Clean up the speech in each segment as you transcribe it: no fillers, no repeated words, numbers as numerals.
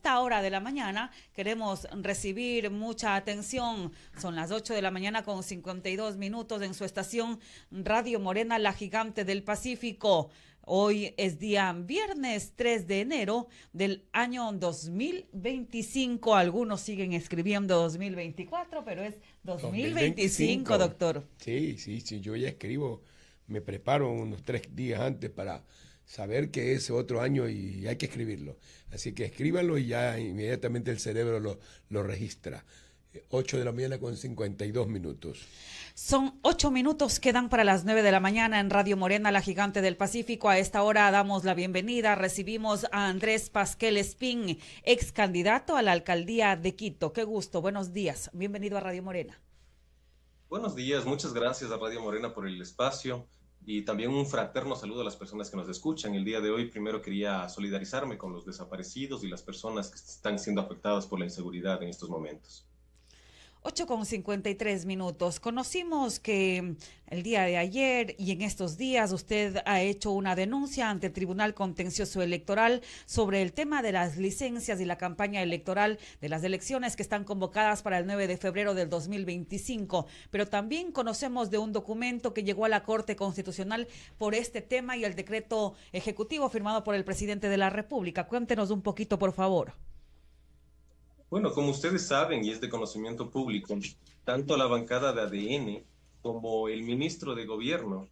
esta hora de la mañana queremos recibir mucha atención. Son las 8 de la mañana con 52 minutos en su estación Radio Morena, la gigante del Pacífico. Hoy es día viernes 3 de enero del año 2025. Algunos siguen escribiendo 2024, pero es 2025, doctor. Sí, yo ya escribo, me preparo unos 3 días antes para saber que es otro año y hay que escribirlo. Así que escríbanlo y ya inmediatamente el cerebro lo registra. 8 de la mañana con 52 minutos. Son 8 minutos, quedan para las 9 de la mañana en Radio Morena, la gigante del Pacífico. A esta hora damos la bienvenida, recibimos a Andrés Pasquel Espín, ex candidato a la alcaldía de Quito. Qué gusto, buenos días, bienvenido a Radio Morena. Buenos días, muchas gracias a Radio Morena por el espacio y también un fraterno saludo a las personas que nos escuchan. El día de hoy primero quería solidarizarme con los desaparecidos y las personas que están siendo afectadas por la inseguridad en estos momentos. 8 con 53 minutos. Conocimos que el día de ayer y en estos días usted ha hecho una denuncia ante el Tribunal Contencioso Electoral sobre el tema de las licencias y la campaña electoral de las elecciones que están convocadas para el 9 de febrero del 2025. Pero también conocemos de un documento que llegó a la Corte Constitucional por este tema y el decreto ejecutivo firmado por el presidente de la República. Cuéntenos un poquito, por favor. Bueno, como ustedes saben y es de conocimiento público, tanto la bancada de ADN como el ministro de Gobierno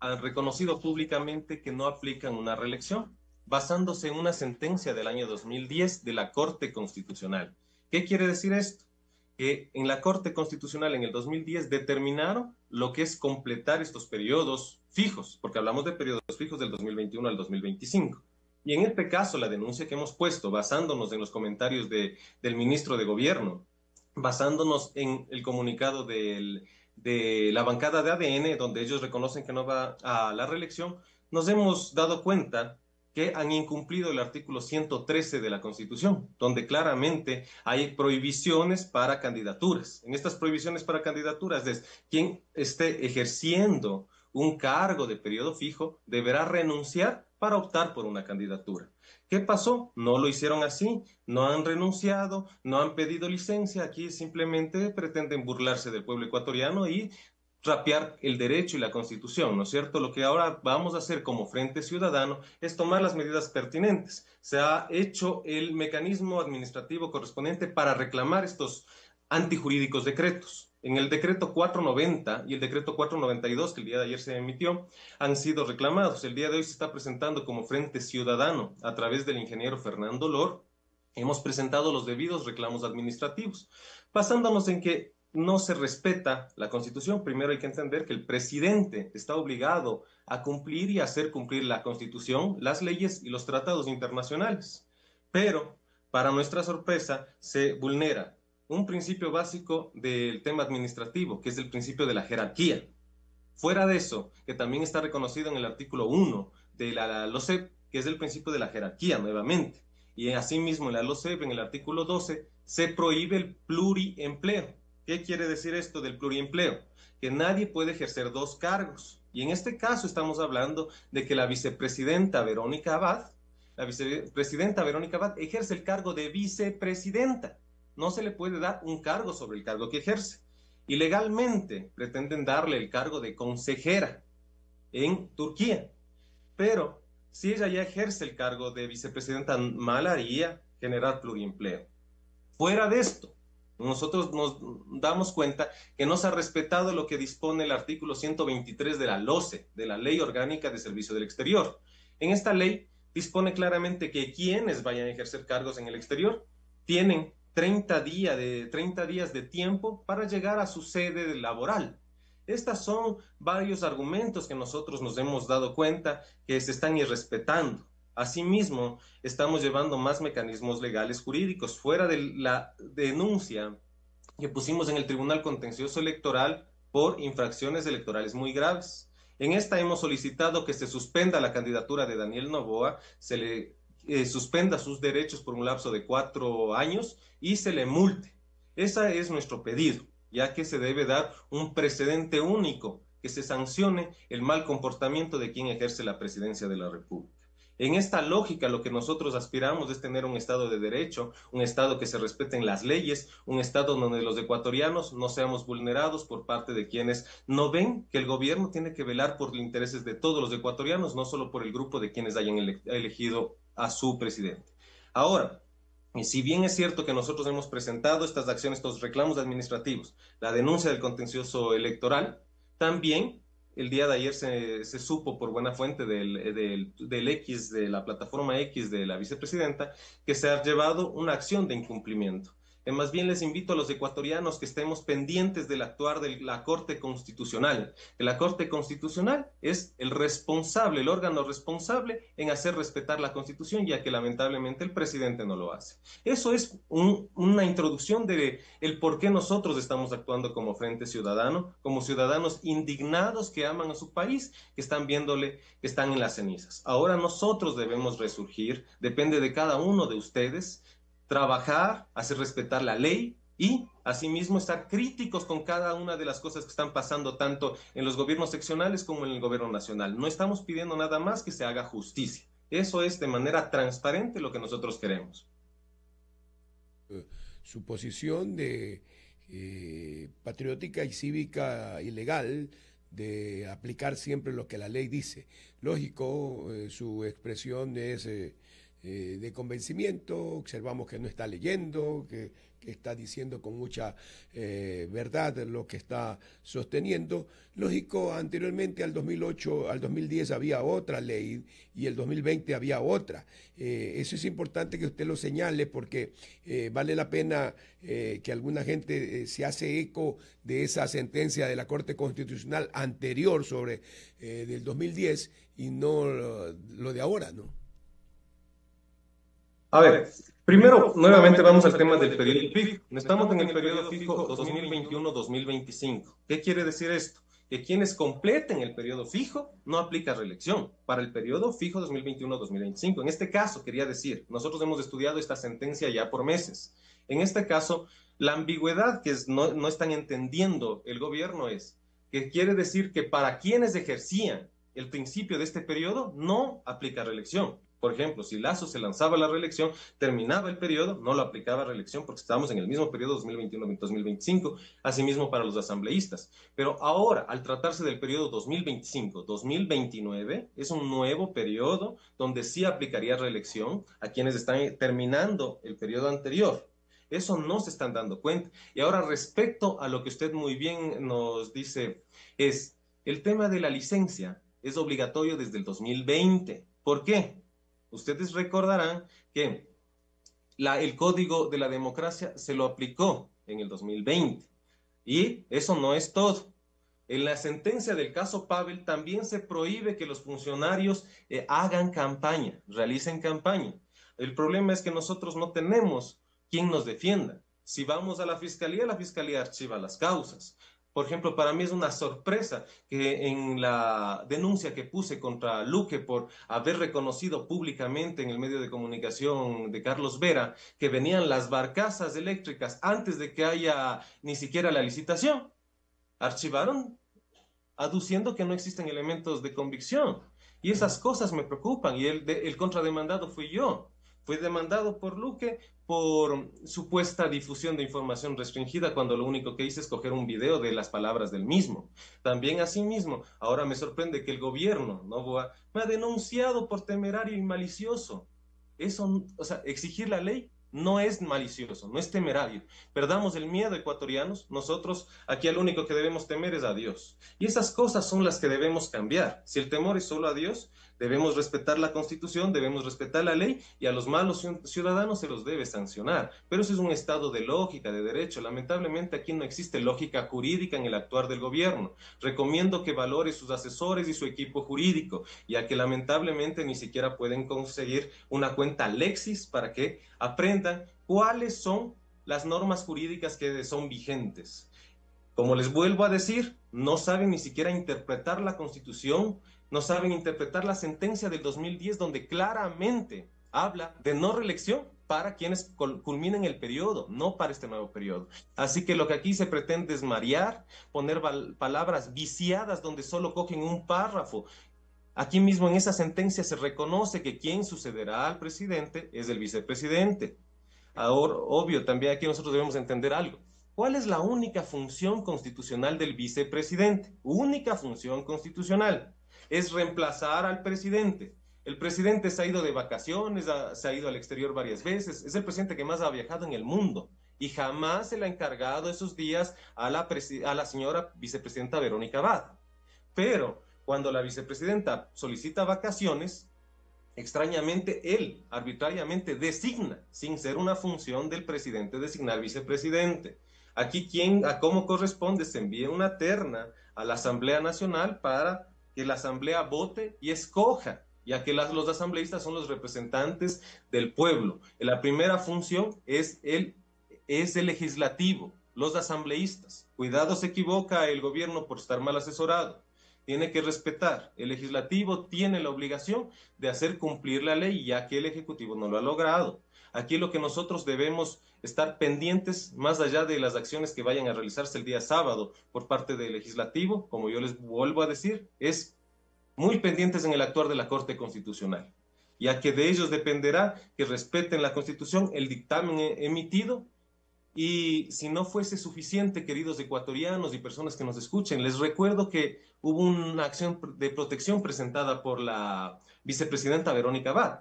han reconocido públicamente que no aplican una reelección, basándose en una sentencia del año 2010 de la Corte Constitucional. ¿Qué quiere decir esto? Que en la Corte Constitucional en el 2010 determinaron lo que es completar estos periodos fijos, porque hablamos de periodos fijos del 2021 al 2025. Y en este caso, la denuncia que hemos puesto, basándonos en los comentarios del ministro de Gobierno, basándonos en el comunicado de la bancada de ADN, donde ellos reconocen que no va a la reelección, nos hemos dado cuenta que han incumplido el artículo 113 de la Constitución, donde claramente hay prohibiciones para candidaturas. En estas prohibiciones para candidaturas es quien esté ejerciendo un cargo de periodo fijo deberá renunciar para optar por una candidatura. ¿Qué pasó? No lo hicieron así, no han renunciado, no han pedido licencia, aquí simplemente pretenden burlarse del pueblo ecuatoriano y rapear el derecho y la Constitución, ¿no es cierto? Lo que ahora vamos a hacer como Frente Ciudadano es tomar las medidas pertinentes. Se ha hecho el mecanismo administrativo correspondiente para reclamar estos antijurídicos decretos. En el decreto 490 y el decreto 492, que el día de ayer se emitió, han sido reclamados. El día de hoy se está presentando como Frente Ciudadano a través del ingeniero Fernando Lor. Hemos presentado los debidos reclamos administrativos, basándonos en que no se respeta la Constitución. Primero hay que entender que el presidente está obligado a cumplir y hacer cumplir la Constitución, las leyes y los tratados internacionales. Pero, para nuestra sorpresa, se vulnera un principio básico del tema administrativo, que es el principio de la jerarquía. Fuera de eso, que también está reconocido en el artículo 1 de la LOCEP, que es el principio de la jerarquía nuevamente. Y asimismo en la LOCEP, en el artículo 12, se prohíbe el pluriempleo. ¿Qué quiere decir esto del pluriempleo? Que nadie puede ejercer 2 cargos. Y en este caso estamos hablando de que la vicepresidenta Verónica Abad ejerce el cargo de vicepresidenta. No se le puede dar un cargo sobre el cargo que ejerce. Y legalmente pretenden darle el cargo de consejera en Turquía. Pero si ella ya ejerce el cargo de vicepresidenta, mal haría generar pluriempleo. Fuera de esto, nosotros nos damos cuenta que no se ha respetado lo que dispone el artículo 123 de la LOCE, de la Ley Orgánica de Servicio del Exterior. En esta ley dispone claramente que quienes vayan a ejercer cargos en el exterior tienen 30 días de tiempo para llegar a su sede laboral. Estos son varios argumentos que nosotros nos hemos dado cuenta que se están irrespetando. Asimismo, estamos llevando más mecanismos legales jurídicos fuera de la denuncia que pusimos en el Tribunal Contencioso Electoral por infracciones electorales muy graves. En esta hemos solicitado que se suspenda la candidatura de Daniel Noboa, se le suspenda sus derechos por un lapso de 4 años y se le multe. Ese es nuestro pedido, ya que se debe dar un precedente único, que se sancione el mal comportamiento de quien ejerce la presidencia de la República. En esta lógica, lo que nosotros aspiramos es tener un Estado de derecho, un Estado que se respeten las leyes, un Estado donde los ecuatorianos no seamos vulnerados por parte de quienes no ven que el gobierno tiene que velar por los intereses de todos los ecuatorianos, no solo por el grupo de quienes hayan elegido a su presidente. Ahora, y si bien es cierto que nosotros hemos presentado estas acciones, estos reclamos administrativos, la denuncia del contencioso electoral, también el día de ayer se supo por buena fuente del X, de la plataforma X de la vicepresidenta, que se ha llevado una acción de incumplimiento. Más bien les invito a los ecuatorianos que estemos pendientes del actuar de la Corte Constitucional, que la Corte Constitucional es el responsable, el órgano responsable en hacer respetar la Constitución, ya que lamentablemente el presidente no lo hace. Eso es una introducción de el por qué nosotros estamos actuando como Frente Ciudadano, como ciudadanos indignados que aman a su país, que están viéndole que están en las cenizas. Ahora nosotros debemos resurgir, depende de cada uno de ustedes, trabajar, hacer respetar la ley y asimismo estar críticos con cada una de las cosas que están pasando tanto en los gobiernos seccionales como en el gobierno nacional. No estamos pidiendo nada más que se haga justicia. Eso es de manera transparente lo que nosotros queremos. Su posición de patriótica y cívica y legal de aplicar siempre lo que la ley dice. Lógico, su expresión es de convencimiento, observamos que no está leyendo, que está diciendo con mucha verdad lo que está sosteniendo. Lógico, anteriormente al 2008, al 2010 había otra ley y el 2020 había otra. Eso es importante que usted lo señale porque vale la pena que alguna gente se hace eco de esa sentencia de la Corte Constitucional anterior sobre del 2010 y no lo de ahora, ¿no? A ver, primero, nuevamente vamos al tema del periodo fijo. Estamos en el periodo fijo 2021-2025. ¿Qué quiere decir esto? Que quienes completen el periodo fijo no aplica reelección para el periodo fijo 2021-2025. En este caso, quería decir, nosotros hemos estudiado esta sentencia ya por meses. En este caso, la ambigüedad que no están entendiendo el gobierno es que quiere decir que para quienes ejercían el principio de este periodo no aplica reelección. Por ejemplo, si Lazo se lanzaba a la reelección, terminaba el periodo, no lo aplicaba a reelección porque estábamos en el mismo periodo 2021-2025, asimismo para los asambleístas. Pero ahora, al tratarse del periodo 2025-2029, es un nuevo periodo donde sí aplicaría reelección a quienes están terminando el periodo anterior. Eso no se están dando cuenta. Y ahora, respecto a lo que usted muy bien nos dice, es el tema de la licencia es obligatorio desde el 2020. ¿Por qué? Ustedes recordarán que el Código de la Democracia se lo aplicó en el 2020. Y eso no es todo. En la sentencia del caso Pavel también se prohíbe que los funcionarios hagan campaña, realicen campaña. El problema es que nosotros no tenemos quien nos defienda. Si vamos a la fiscalía archiva las causas. Por ejemplo, para mí es una sorpresa que en la denuncia que puse contra Luque por haber reconocido públicamente en el medio de comunicación de Carlos Vera que venían las barcazas eléctricas antes de que haya ni siquiera la licitación, archivaron aduciendo que no existen elementos de convicción. Y esas cosas me preocupan y el contrademandado fui yo. Fue demandado por Luque por supuesta difusión de información restringida cuando lo único que hice es coger un video de las palabras del mismo. También asimismo, ahora me sorprende que el gobierno me ha denunciado por temerario y malicioso. Eso, o sea, exigir la ley no es malicioso, no es temerario. Perdamos el miedo, ecuatorianos. Nosotros aquí lo único que debemos temer es a Dios. Y esas cosas son las que debemos cambiar. Si el temor es solo a Dios, debemos respetar la Constitución, debemos respetar la ley y a los malos ciudadanos se los debe sancionar. Pero eso es un estado de lógica, de derecho. Lamentablemente aquí no existe lógica jurídica en el actuar del gobierno. Recomiendo que valore sus asesores y su equipo jurídico, ya que lamentablemente ni siquiera pueden conseguir una cuenta Lexis para que aprendan cuáles son las normas jurídicas que son vigentes. Como les vuelvo a decir, no saben ni siquiera interpretar la Constitución, no saben interpretar la sentencia del 2010 donde claramente habla de no reelección para quienes culminen el periodo, no para este nuevo periodo. Así que lo que aquí se pretende es marear, poner palabras viciadas donde solo cogen un párrafo Aquí mismo en esa sentencia se reconoce que quien sucederá al presidente es el vicepresidente. Ahora, obvio, también aquí nosotros debemos entender algo. ¿Cuál es la única función constitucional del vicepresidente? Única función constitucional. Es reemplazar al presidente. El presidente se ha ido de vacaciones, se ha ido al exterior varias veces, es el presidente que más ha viajado en el mundo y jamás se le ha encargado esos días a la señora vicepresidenta Verónica Abad. Pero cuando la vicepresidenta solicita vacaciones, extrañamente él arbitrariamente designa, sin ser una función del presidente, designar vicepresidente. Aquí, a cómo corresponde, se envía una terna a la Asamblea Nacional para que la Asamblea vote y escoja, ya que los asambleístas son los representantes del pueblo. La primera función es el legislativo, los asambleístas. Cuidado, se equivoca el gobierno por estar mal asesorado. Tiene que respetar. El legislativo tiene la obligación de hacer cumplir la ley, ya que el ejecutivo no lo ha logrado. Aquí lo que nosotros debemos estar pendientes, más allá de las acciones que vayan a realizarse el día sábado por parte del legislativo, como yo les vuelvo a decir, es muy pendientes en el actuar de la Corte Constitucional, ya que de ellos dependerá que respeten la Constitución, el dictamen emitido. Y si no fuese suficiente, queridos ecuatorianos y personas que nos escuchen, les recuerdo que hubo una acción de protección presentada por la vicepresidenta Verónica Abad.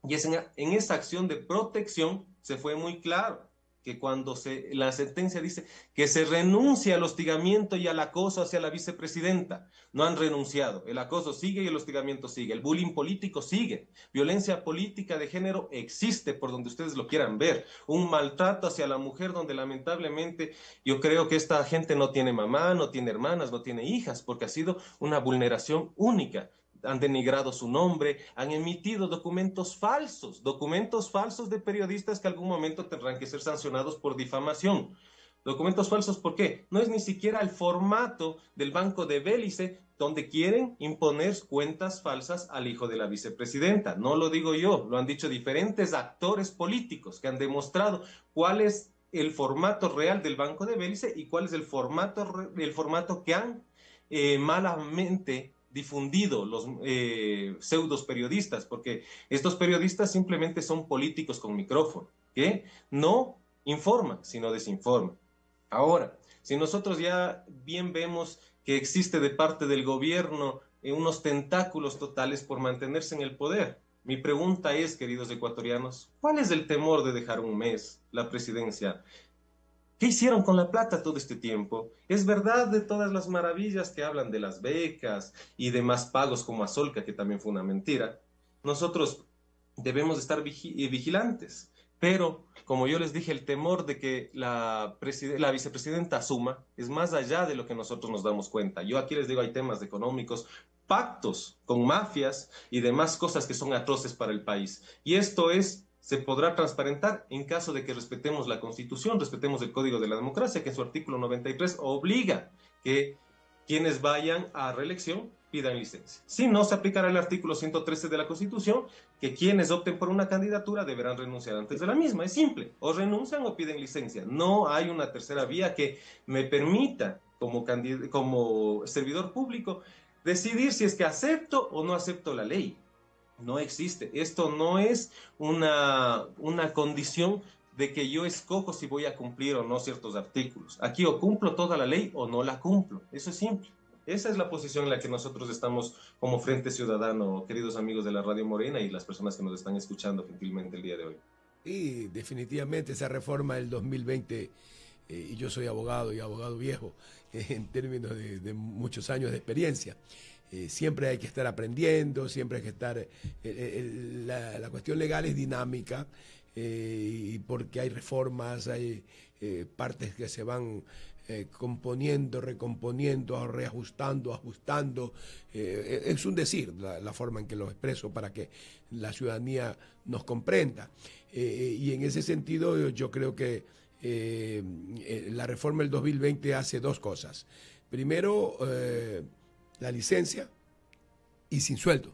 Y en esa acción de protección se fue muy claro que cuando la sentencia dice que se renuncia al hostigamiento y al acoso hacia la vicepresidenta, no han renunciado. El acoso sigue y el hostigamiento sigue. El bullying político sigue. Violencia política de género existe por donde ustedes lo quieran ver. Un maltrato hacia la mujer donde lamentablemente yo creo que esta gente no tiene mamá, no tiene hermanas, no tiene hijas, porque ha sido una vulneración única. Han denigrado su nombre, han emitido documentos falsos de periodistas que algún momento tendrán que ser sancionados por difamación. Documentos falsos, ¿por qué? No es ni siquiera el formato del Banco de Bélice, donde quieren imponer cuentas falsas al hijo de la vicepresidenta. No lo digo yo, lo han dicho diferentes actores políticos que han demostrado cuál es el formato real del Banco de Bélice y cuál es el formato que han malamente difundido los pseudos periodistas, porque estos periodistas simplemente son políticos con micrófono, que no informan, sino desinforman. Ahora, si nosotros ya bien vemos que existe de parte del gobierno unos tentáculos totales por mantenerse en el poder, mi pregunta es, queridos ecuatorianos, ¿cuál es el temor de dejar un mes la presidencia? ¿Qué hicieron con la plata todo este tiempo? Es verdad de todas las maravillas que hablan de las becas y demás pagos como a Solca, que también fue una mentira. Nosotros debemos estar vigilantes, pero como yo les dije, el temor de que la vicepresidenta asuma es más allá de lo que nosotros nos damos cuenta. Yo aquí les digo, hay temas económicos, pactos con mafias y demás cosas que son atroces para el país. Y esto se podrá transparentar en caso de que respetemos la Constitución, respetemos el Código de la Democracia, que en su artículo 93 obliga que quienes vayan a reelección pidan licencia. Si no, se aplicará el artículo 113 de la Constitución, que quienes opten por una candidatura deberán renunciar antes de la misma. Es simple, o renuncian o piden licencia. No hay una tercera vía que me permita, como servidor público, decidir si es que acepto o no acepto la ley. No existe. Esto no es una condición de que yo escojo si voy a cumplir o no ciertos artículos. Aquí o cumplo toda la ley o no la cumplo. Eso es simple. Esa es la posición en la que nosotros estamos como Frente Ciudadano, queridos amigos de la Radio Morena y las personas que nos están escuchando gentilmente el día de hoy. Y definitivamente esa reforma del 2020, y yo soy abogado y abogado viejo, en términos de muchos años de experiencia, siempre hay que estar aprendiendo, siempre hay que estar... la cuestión legal es dinámica, y porque hay reformas, hay partes que se van componiendo, recomponiendo, reajustando, ajustando. Es un decir la forma en que lo expreso para que la ciudadanía nos comprenda. Y en ese sentido yo creo que la reforma del 2020 hace dos cosas. Primero, la licencia y sin sueldo.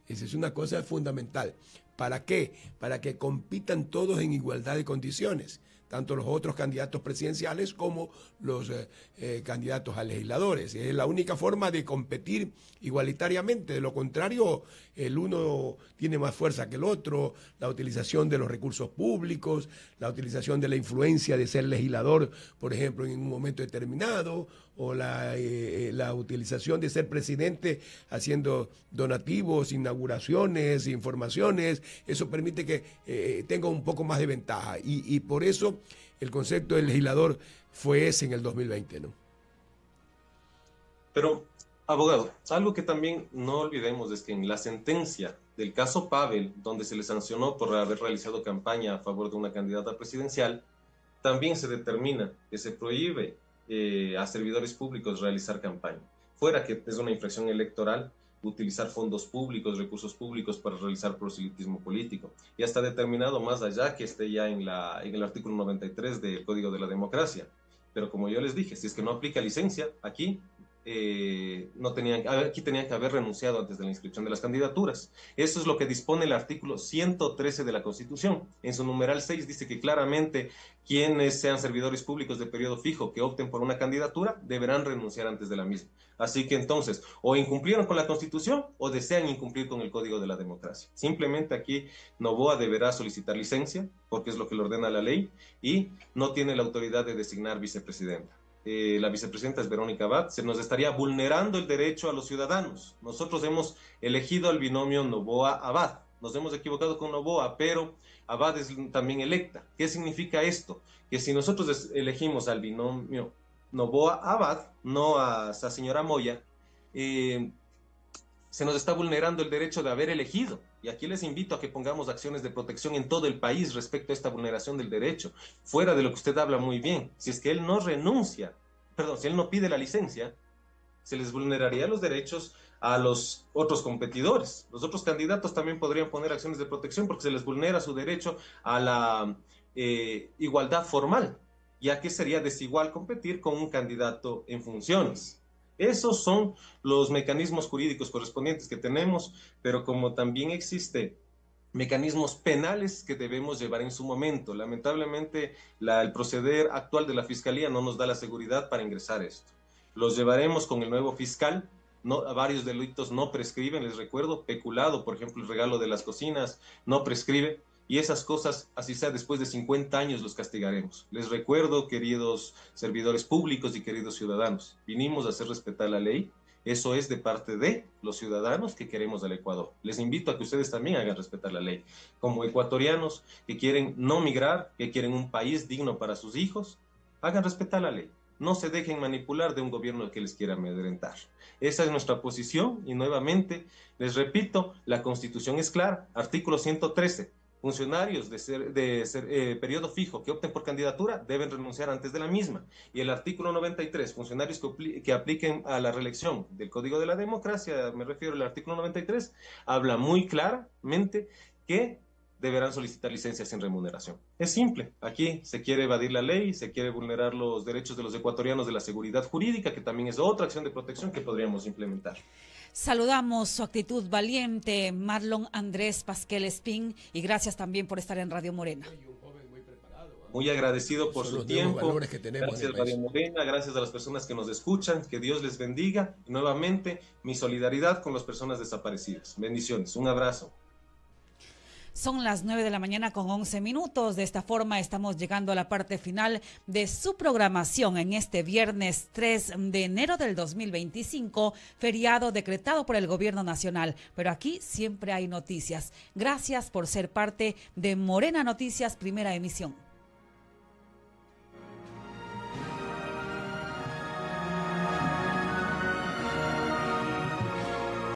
Esa es una cosa fundamental. ¿Para qué? Para que compitan todos en igualdad de condiciones. tanto los otros candidatos presidenciales como los candidatos a legisladores. Es la única forma de competir igualitariamente. De lo contrario, el uno tiene más fuerza que el otro, la utilización de los recursos públicos, la utilización de la influencia de ser legislador, por ejemplo, en un momento determinado, o la utilización de ser presidente haciendo donativos, inauguraciones, informaciones. Eso permite que tenga un poco más de ventaja. Y por eso el concepto del legislador fue ese en el 2020, ¿no? Pero, abogado, algo que también no olvidemos es que en la sentencia del caso Pavel, donde se le sancionó por haber realizado campaña a favor de una candidata presidencial, también se determina que se prohíbe a servidores públicos realizar campaña. Fuera que es una infracción electoral, utilizar fondos públicos, recursos públicos para realizar proselitismo político. Ya está determinado más allá que esté ya en el artículo 93 del Código de la Democracia. Pero como yo les dije, si es que no aplica licencia, aquí tenían que haber renunciado antes de la inscripción de las candidaturas. Eso es lo que dispone el artículo 113 de la Constitución. En su numeral 6 dice que claramente quienes sean servidores públicos de periodo fijo que opten por una candidatura deberán renunciar antes de la misma. Así que entonces, o incumplieron con la Constitución o desean incumplir con el Código de la Democracia. Simplemente aquí Noboa deberá solicitar licencia, porque es lo que le ordena la ley, y no tiene la autoridad de designar vicepresidenta. La vicepresidenta es Verónica Abad. Se nos estaría vulnerando el derecho a los ciudadanos. Nosotros hemos elegido al binomio Noboa-Abad. Nos hemos equivocado con Noboa, pero Abad es también electa. ¿Qué significa esto? Que si nosotros elegimos al binomio Noboa-Abad, no a esa señora Moya, se nos está vulnerando el derecho de haber elegido. Y aquí les invito a que pongamos acciones de protección en todo el país respecto a esta vulneración del derecho. Fuera de lo que usted habla muy bien, si es que él no renuncia, si él no pide la licencia, se les vulneraría los derechos a los otros competidores. Los otros candidatos también podrían poner acciones de protección porque se les vulnera su derecho a la igualdad formal, ya que sería desigual competir con un candidato en funciones. Esos son los mecanismos jurídicos correspondientes que tenemos, pero como también existe mecanismos penales que debemos llevar en su momento. Lamentablemente, el proceder actual de la Fiscalía no nos da la seguridad para ingresar esto. Los llevaremos con el nuevo fiscal. Varios delitos no prescriben, les recuerdo, peculado, por ejemplo, el regalo de las cocinas, no prescribe. Y esas cosas, así sea, después de 50 años los castigaremos. Les recuerdo, queridos servidores públicos y queridos ciudadanos, vinimos a hacer respetar la ley. Eso es de parte de los ciudadanos que queremos al Ecuador. Les invito a que ustedes también hagan respetar la ley. Como ecuatorianos que quieren no migrar, que quieren un país digno para sus hijos, hagan respetar la ley. No se dejen manipular de un gobierno que les quiera amedrentar. Esa es nuestra posición y nuevamente, les repito, la Constitución es clara. Artículo 113. Funcionarios de periodo fijo que opten por candidatura deben renunciar antes de la misma. Y el artículo 93, funcionarios que apliquen a la reelección del Código de la Democracia, me refiero al artículo 93, habla muy claramente que deberán solicitar licencias sin remuneración. Es simple, aquí se quiere evadir la ley, se quiere vulnerar los derechos de los ecuatorianos de la seguridad jurídica, que también es otra acción de protección que podríamos implementar. Saludamos su actitud valiente, Marlon Andrés Pasquel Espín, y gracias también por estar en Radio Morena. Muy agradecido por su tiempo. Gracias Radio Morena, gracias a las personas que nos escuchan, que Dios les bendiga. Y nuevamente, mi solidaridad con las personas desaparecidas. Bendiciones, un abrazo. Son las 9 de la mañana con 11 minutos. De esta forma estamos llegando a la parte final de su programación en este viernes 3 de enero del 2025, feriado decretado por el Gobierno Nacional. Pero aquí siempre hay noticias. Gracias por ser parte de Morena Noticias, primera emisión.